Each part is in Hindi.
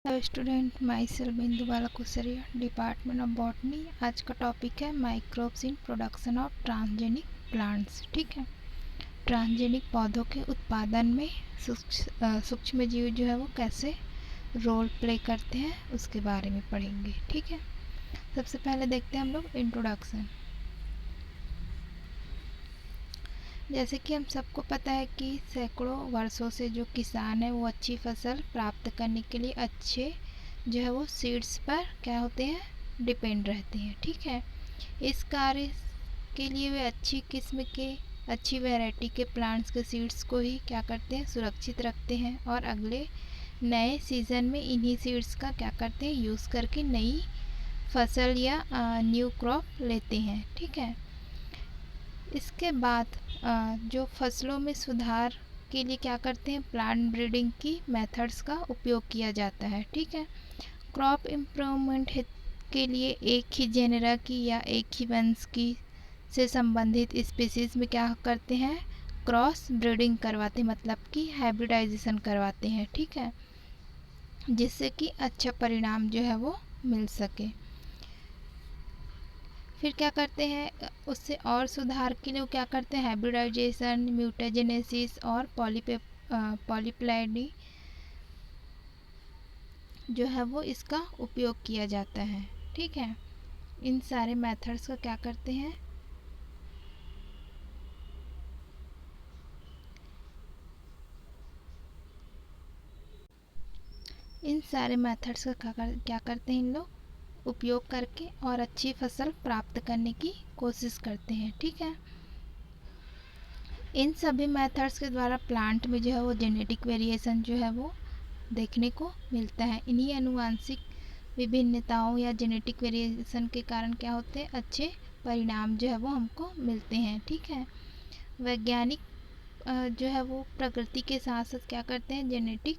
हेलो स्टूडेंट, माई सेल्फ बिंदु बाला कुसरिया, डिपार्टमेंट ऑफ बॉटनी। आज का टॉपिक है microbes in production of transgenic plants. ठीक है, ट्रांसजेनिक पौधों के उत्पादन में सूक्ष्म जीव जो है वो कैसे रोल प्ले करते हैं उसके बारे में पढ़ेंगे। ठीक है, सबसे पहले देखते हैं हम लोग इंट्रोडक्शन। जैसे कि हम सबको पता है कि सैकड़ों वर्षों से जो किसान है वो अच्छी फसल प्राप्त करने के लिए अच्छे जो है वो सीड्स पर क्या होते हैं, डिपेंड रहते हैं। ठीक है, इस कार्य के लिए वे अच्छी किस्म के अच्छी वैरायटी के प्लांट्स के सीड्स को ही क्या करते हैं, सुरक्षित रखते हैं और अगले नए सीज़न में इन्हीं सीड्स का क्या करते हैं, यूज़ करके नई फसल या न्यू क्रॉप लेते हैं। ठीक है, इसके बाद जो फसलों में सुधार के लिए क्या करते हैं, प्लांट ब्रीडिंग की मेथड्स का उपयोग किया जाता है। ठीक है, क्रॉप इम्प्रूवमेंट के लिए एक ही जेनेरा की या एक ही वंश की से संबंधित स्पीसीज में क्या करते हैं, क्रॉस ब्रीडिंग करवाते हैं, मतलब कि हाइब्रिडाइजेशन करवाते हैं। ठीक है, जिससे कि अच्छा परिणाम जो है वो मिल सके। फिर क्या करते हैं, उससे और सुधार के लिए वो क्या करते हैं, हाइब्रिडाइजेशन, म्यूटाजेनेसिस और पॉलीप्लाइडी जो है वो इसका उपयोग किया जाता है। ठीक है, इन सारे मेथड्स का क्या करते हैं, इन सारे मेथड्स का क्या करते हैं इन लोग उपयोग करके और अच्छी फसल प्राप्त करने की कोशिश करते हैं। ठीक है, इन सभी मेथड्स के द्वारा प्लांट में जो है वो जेनेटिक वेरिएशन जो है वो देखने को मिलता है। इन्हीं अनुवांशिक विभिन्नताओं या जेनेटिक वेरिएशन के कारण क्या होते हैं, अच्छे परिणाम जो है वो हमको मिलते हैं। ठीक है, वैज्ञानिक जो है वो प्रकृति के साथ साथ क्या करते हैं, जेनेटिक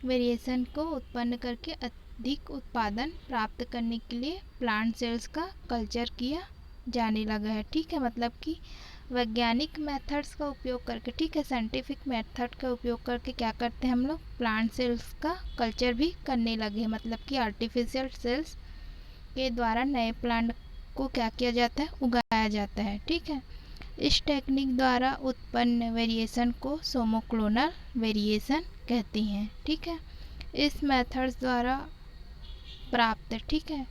वेरिएशन को उत्पन्न करके अधिक उत्पादन प्राप्त करने के लिए प्लांट सेल्स का कल्चर किया जाने लगा है। ठीक है, मतलब कि वैज्ञानिक मेथड्स का उपयोग करके, ठीक है, साइंटिफिक मेथड का उपयोग करके क्या करते हैं हम लोग, प्लांट सेल्स का कल्चर भी करने लगे हैं। मतलब कि आर्टिफिशियल सेल्स के द्वारा नए प्लांट को क्या किया जाता है, उगाया जाता है। ठीक है, इस टेक्निक द्वारा उत्पन्न वेरिएशन को सोमोक्लोनल वेरिएशन कहते हैं। ठीक है, इस मेथड्स द्वारा प्राप्त, ठीक है,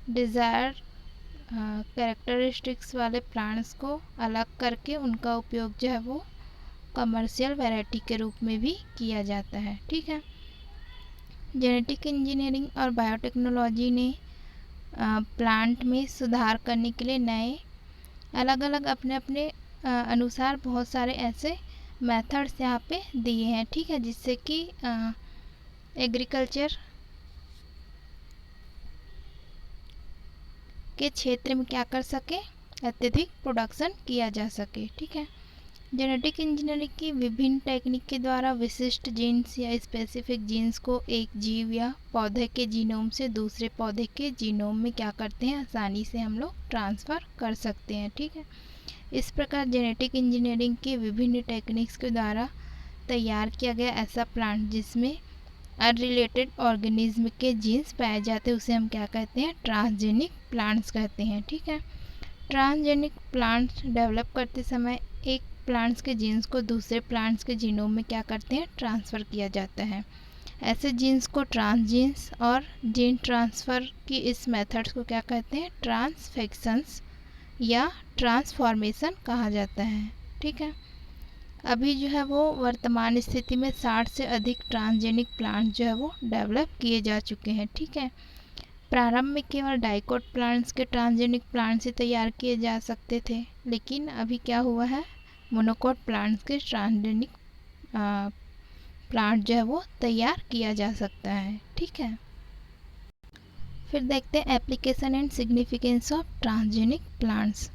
डिज़ायर कैरेक्टरिस्टिक्स वाले प्लांट्स को अलग करके उनका उपयोग जो है वो कमर्शियल वैरायटी के रूप में भी किया जाता है। ठीक है, जेनेटिक इंजीनियरिंग और बायोटेक्नोलॉजी ने प्लांट में सुधार करने के लिए नए अलग अलग अपने अपने अनुसार बहुत सारे ऐसे मेथड्स यहाँ पे दिए हैं। ठीक है, जिससे कि एग्रीकल्चर के क्षेत्र में क्या कर सके, अत्यधिक प्रोडक्शन किया जा सके। ठीक है, जेनेटिक इंजीनियरिंग की विभिन्न टेक्निक के द्वारा विशिष्ट जीन्स या स्पेसिफिक जीन्स को एक जीव या पौधे के जीनोम से दूसरे पौधे के जीनोम में क्या करते हैं, आसानी से हम लोग ट्रांसफ़र कर सकते हैं। ठीक है, इस प्रकार जेनेटिक इंजीनियरिंग के विभिन्न टेक्निक्स के द्वारा तैयार किया गया ऐसा प्लांट जिसमें अनरिलेटेड ऑर्गेनिज्म के जीन्स पाए जाते हैं उसे हम क्या कहते हैं, ट्रांसजेनिक प्लांट्स कहते हैं। ठीक है, ट्रांसजेनिक प्लांट्स डेवलप करते समय एक प्लांट्स के जीन्स को दूसरे प्लांट्स के जीनोम में क्या करते हैं, ट्रांसफ़र किया जाता है। ऐसे जीन्स को ट्रांसजीन्स और जीन ट्रांसफ़र की इस मेथड्स को क्या कहते हैं, ट्रांसफेक्शंस या ट्रांसफॉर्मेशन कहा जाता है। ठीक है, अभी जो है वो वर्तमान स्थिति में 60 से अधिक ट्रांसजेनिक प्लांट जो है वो डेवलप किए जा चुके हैं। ठीक है, प्रारंभ में केवल डाइकोट प्लांट्स के ट्रांसजेनिक प्लांट्स ही तैयार किए जा सकते थे, लेकिन अभी क्या हुआ है, मोनोकोट प्लांट्स के ट्रांसजेनिक प्लांट जो है वो तैयार किया जा सकता है। ठीक है, फिर देखते हैं application and significance of transgenic plants.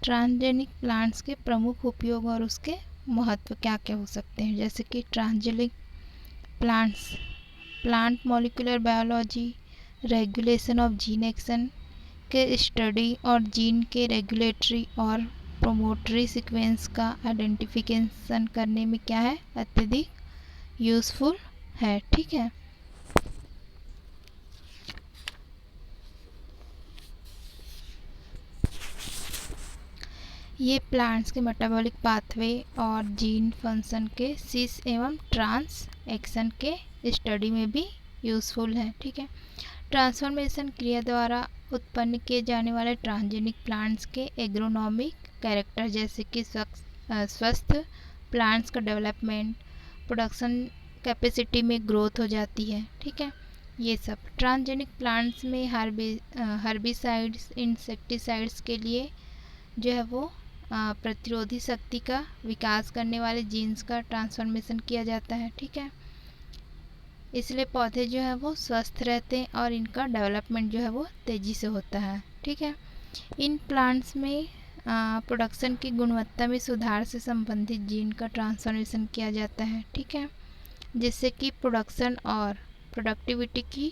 Transgenic plants के प्रमुख उपयोग और उसके महत्व क्या क्या हो सकते हैं, जैसे कि transgenic plants, plant molecular biology, regulation of gene action के स्टडी और जीन के रेगुलेटरी और प्रोमोटरी सीक्वेंस का आइडेंटिफिकेशन करने में क्या है, अत्यधिक यूज़फुल है। ठीक है, ये प्लांट्स के मेटाबॉलिक पाथवे और जीन फंक्शन के सिस एवं ट्रांस एक्शन के स्टडी में भी यूज़फुल है। ठीक है, ट्रांसफॉर्मेशन क्रिया द्वारा उत्पन्न किए जाने वाले ट्रांसजेनिक प्लांट्स के एग्रोनॉमिक कैरेक्टर जैसे कि स्वस्थ प्लांट्स का डेवलपमेंट, प्रोडक्शन कैपेसिटी में ग्रोथ हो जाती है। ठीक है, ये सब ट्रांसजेनिक प्लांट्स में हर्बिसाइड्स, इंसेक्टिसाइड्स के लिए जो है वो प्रतिरोधी शक्ति का विकास करने वाले जीन्स का ट्रांसफॉर्मेशन किया जाता है। ठीक है, इसलिए पौधे जो है वो स्वस्थ रहते हैं और इनका डेवलपमेंट जो है वो तेज़ी से होता है। ठीक है, इन प्लांट्स में प्रोडक्शन की गुणवत्ता में सुधार से संबंधित जीन का ट्रांसफॉर्मेशन किया जाता है। ठीक है, जिससे कि प्रोडक्शन और प्रोडक्टिविटी की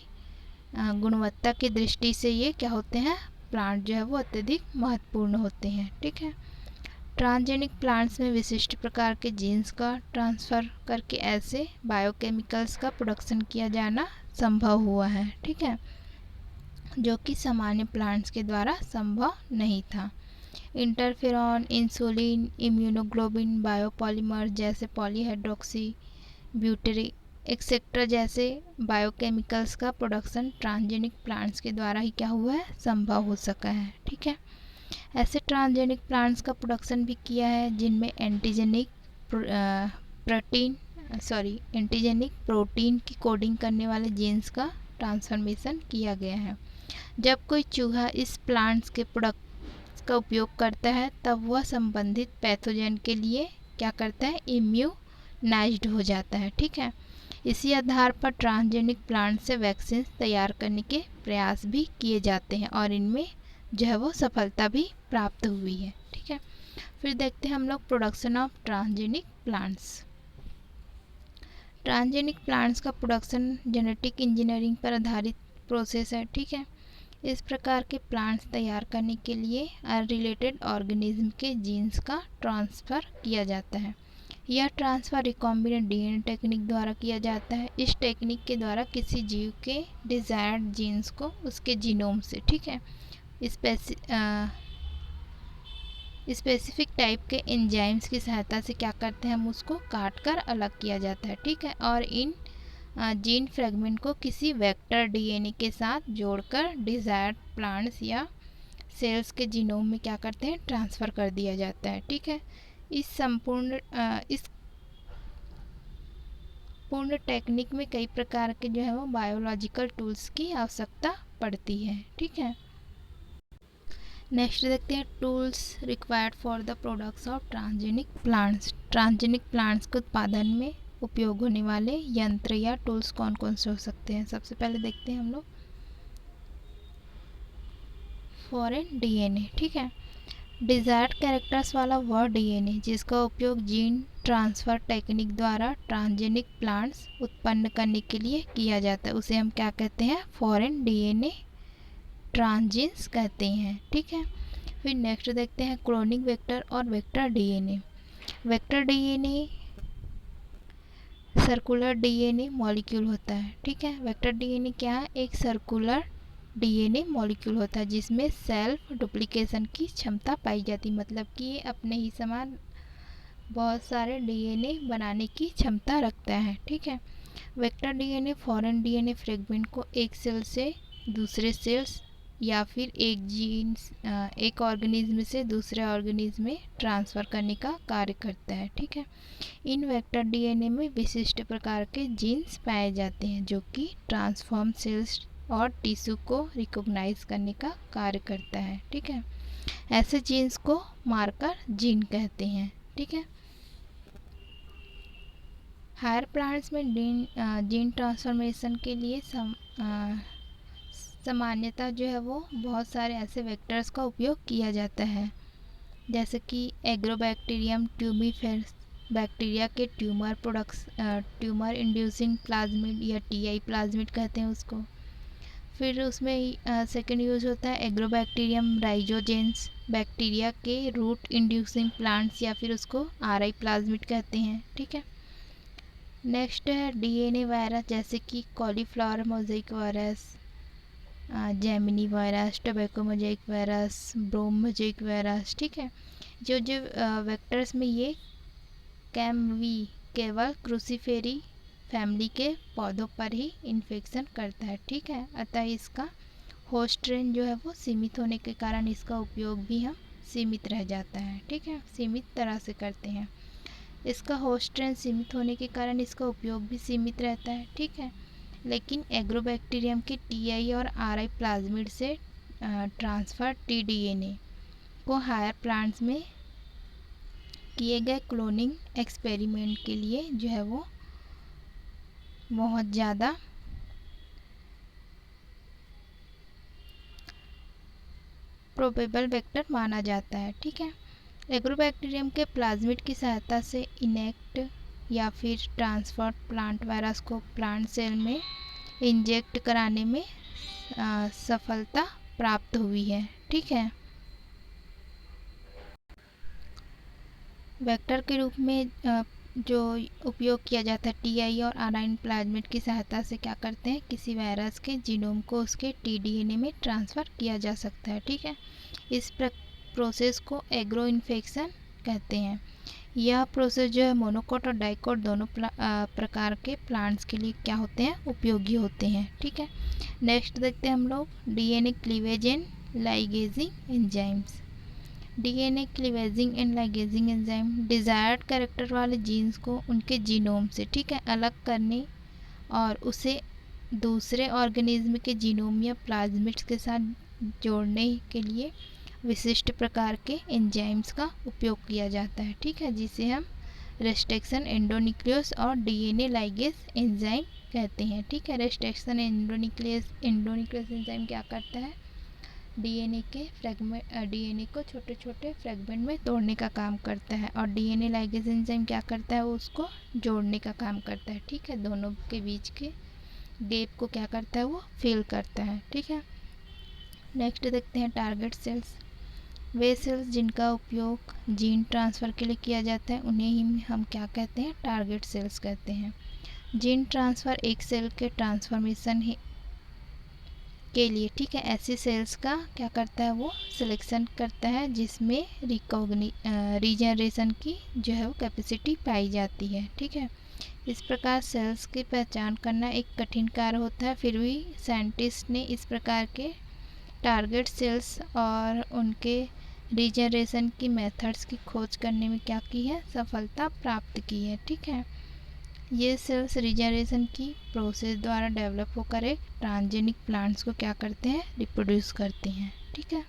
गुणवत्ता की दृष्टि से ये क्या होते हैं, प्लांट जो है वो अत्यधिक महत्वपूर्ण होते हैं। ठीक है, ट्रांसजेनिक प्लांट्स में विशिष्ट प्रकार के जीन्स का ट्रांसफ़र करके ऐसे बायोकेमिकल्स का प्रोडक्शन किया जाना संभव हुआ है। ठीक है, जो कि सामान्य प्लांट्स के द्वारा संभव नहीं था। इंटरफेरॉन, इंसुलिन, इम्यूनोग्लोबिन, बायोपॉलीमर जैसे पॉलीहाइड्रोक्सी ब्यूटेरिक एक्सेट्रा जैसे बायोकेमिकल्स का प्रोडक्शन ट्रांसजेनिक प्लांट्स के द्वारा ही क्या हुआ है, संभव हो सका है। ठीक है, ऐसे ट्रांसजेनिक प्लांट्स का प्रोडक्शन भी किया है जिनमें एंटीजेनिक प्रोटीन की कोडिंग करने वाले जीन्स का ट्रांसफॉर्मेशन किया गया है। जब कोई चूहा इस प्लांट्स के प्रोडक्ट्स का उपयोग करता है तब वह संबंधित पैथोजन के लिए क्या करता है, इम्यूनाइज्ड हो जाता है। ठीक है, इसी आधार पर ट्रांसजेनिक प्लांट से वैक्सीन तैयार करने के प्रयास भी किए जाते हैं और इनमें जो है वो सफलता भी प्राप्त हुई है। ठीक है, फिर देखते हैं हम लोग production of transgenic plants. Transgenic plants का प्रोडक्शन जेनेटिक इंजीनियरिंग पर आधारित प्रोसेस है। ठीक है, इस प्रकार के प्लांट्स तैयार करने के लिए अनरिलेटेड ऑर्गेनिज्म के जीन्स का ट्रांसफ़र किया जाता है। यह ट्रांसफ़र रिकॉम्बिनेंट डीएनए टेक्निक द्वारा किया जाता है। इस टेक्निक के द्वारा किसी जीव के डिज़ायर्ड जीन्स को उसके जीनोम से, ठीक है, स्पेसिफिक टाइप के एंजाइम्स की सहायता से क्या करते हैं, हम उसको काट कर अलग किया जाता है। ठीक है, और इन जीन फ्रेगमेंट को किसी वेक्टर डीएनए के साथ जोड़कर डिज़ायर्ड प्लांट्स या सेल्स के जीनोम में क्या करते हैं, ट्रांसफ़र कर दिया जाता है। ठीक है, इस पूर्ण टेक्निक में कई प्रकार के जो है वो बायोलॉजिकल टूल्स की आवश्यकता पड़ती है। ठीक है, नेक्स्ट देखते हैं tools required for the products of transgenic plants. Transgenic plants के उत्पादन में उपयोग होने वाले यंत्र या टूल्स कौन कौन से हो सकते हैं। सबसे पहले देखते हैं हम लोग फॉरेन डीएनए। ठीक है, डिजायर्ड कैरेक्टर्स वाला वह डीएनए जिसका उपयोग जीन ट्रांसफ़र टेक्निक द्वारा ट्रांसजेनिक प्लांट्स उत्पन्न करने के लिए किया जाता है, उसे हम क्या कहते हैं, फॉरेन डीएनए ट्रांसजीन्स कहते हैं। ठीक है, फिर नेक्स्ट देखते हैं क्लोनिंग वेक्टर और vector DNA. Vector DNA circular DNA molecule होता है। ठीक है, वेक्टर डीएनए क्या है, एक सर्कुलर डीएनए मॉलिक्यूल होता है जिसमें सेल्फ डुप्लीकेशन की क्षमता पाई जाती, मतलब कि ये अपने ही समान बहुत सारे डीएनए बनाने की क्षमता रखता है। ठीक है, vector DNA foreign DNA fragment को एक सेल से दूसरे सेल्स या फिर एक ऑर्गेनिज्म से दूसरे ऑर्गेनिज्म में ट्रांसफ़र करने का कार्य करता है। ठीक है, इन वेक्टर डीएनए में विशिष्ट प्रकार के जीन्स पाए जाते हैं जो कि ट्रांसफॉर्म सेल्स और टिश्यू को रिकॉग्नाइज करने का कार्य करता है। ठीक है, ऐसे जीन्स को मार्कर जीन कहते हैं। ठीक है, हायर प्लांट्स में जीन ट्रांसफॉर्मेशन के लिए सामान्यतः जो है वो बहुत सारे ऐसे वेक्टर्स का उपयोग किया जाता है, जैसे कि एग्रोबैक्टीरियम ट्यूमीफेरस बैक्टीरिया के ट्यूमर इंड्यूसिंग प्लाज्मिड या टीआई प्लाज्मिड कहते हैं उसको। फिर उसमें सेकंड यूज होता है एग्रोबैक्टीरियम राइजोजेंस बैक्टीरिया के रूट इंड्यूसिंग प्लांट्स या फिर उसको आरआई प्लाज्मिड कहते हैं। ठीक है, नेक्स्ट है डीएनए वायरस, जैसे कि cauliflower mosaic virus, gemini virus, tobacco mosaic virus, brome mosaic virus. ठीक है, जो जो वेक्टर्स में ये कैमवी केवल क्रूसीफेरी फैमिली के पौधों पर ही इन्फेक्शन करता है। ठीक है, अतः इसका होस्ट रेंज जो है वो सीमित होने के कारण इसका उपयोग भी हम सीमित रह जाता है। ठीक है, सीमित तरह से करते हैं। इसका होस्ट रेंज सीमित होने के कारण इसका उपयोग भी सीमित रहता है। ठीक है, लेकिन एग्रोबैक्टीरियम के टीआई और आरआई प्लाज्मिड से ट्रांसफर टीडीएनए को हायर प्लांट्स में किए गए क्लोनिंग एक्सपेरिमेंट के लिए जो है वो बहुत ज़्यादा प्रोबेबल वेक्टर माना जाता है। ठीक है, एग्रोबैक्टीरियम के प्लाज्मिड की सहायता से इनेक्ट या फिर ट्रांसफर प्लांट वायरस को प्लांट सेल में इंजेक्ट कराने में सफलता प्राप्त हुई है। ठीक है, वेक्टर के रूप में जो उपयोग किया जाता है टीआई और आरआई प्लाज्मिड की सहायता से क्या करते हैं, किसी वायरस के जीनोम को उसके टीडीएनए में ट्रांसफ़र किया जा सकता है। ठीक है, इस प्रोसेस को एग्रो इन्फेक्शन कहते हैं। यह प्रोसेस जो है मोनोकोट और डाइकोट दोनों प्रकार के प्लांट्स के लिए क्या होते हैं, उपयोगी होते हैं। ठीक है, नेक्स्ट देखते हैं हम लोग DNA cleavage and ligating enzymes. DNA cleaving and ligating enzyme desired character वाले जीन्स को उनके जीनोम से, ठीक है, अलग करने और उसे दूसरे ऑर्गेनिज्म के जीनोम या प्लाज्मिड्स के साथ जोड़ने के लिए विशिष्ट प्रकार के एंजाइम्स का उपयोग किया जाता है। ठीक है, जिसे हम रेस्ट्रिक्शन एंडोन्यूक्लियस और डीएनए लाइगेज एंजाइम कहते हैं। ठीक है, रेस्ट्रिक्शन एंडोन्यूक्लियस एंजाइम क्या करता है, डीएनए के फ्रेगमेंट डीएनए को छोटे छोटे फ्रेगमेंट में तोड़ने का काम करता है, और डीएनए लाइगेज एंजाइम क्या करता है, वो उसको जोड़ने का काम करता है। ठीक है, दोनों के बीच के गैप को क्या करता है, वो फिल करता है। ठीक है, नेक्स्ट देखते हैं टारगेट सेल्स। वे सेल्स जिनका उपयोग जीन ट्रांसफ़र के लिए किया जाता है उन्हें ही हम क्या कहते हैं, टारगेट सेल्स कहते हैं। जीन ट्रांसफ़र एक सेल के ट्रांसफॉर्मेशन के लिए, ठीक है, ऐसी सेल्स का क्या करता है, वो सिलेक्शन करता है जिसमें रीजनरेशन की जो है वो कैपेसिटी पाई जाती है। ठीक है, इस प्रकार सेल्स की पहचान करना एक कठिन कार्य होता है, फिर भी साइंटिस्ट ने इस प्रकार के टारगेट सेल्स और उनके रीजनरेशन की मेथड्स की खोज करने में क्या की है, सफलता प्राप्त की है। ठीक है, ये सेल्स रीजनरेशन की प्रोसेस द्वारा डेवलप होकर एक ट्रांसजेनिक प्लांट्स को क्या करते हैं, रिप्रोड्यूस करते हैं। ठीक है।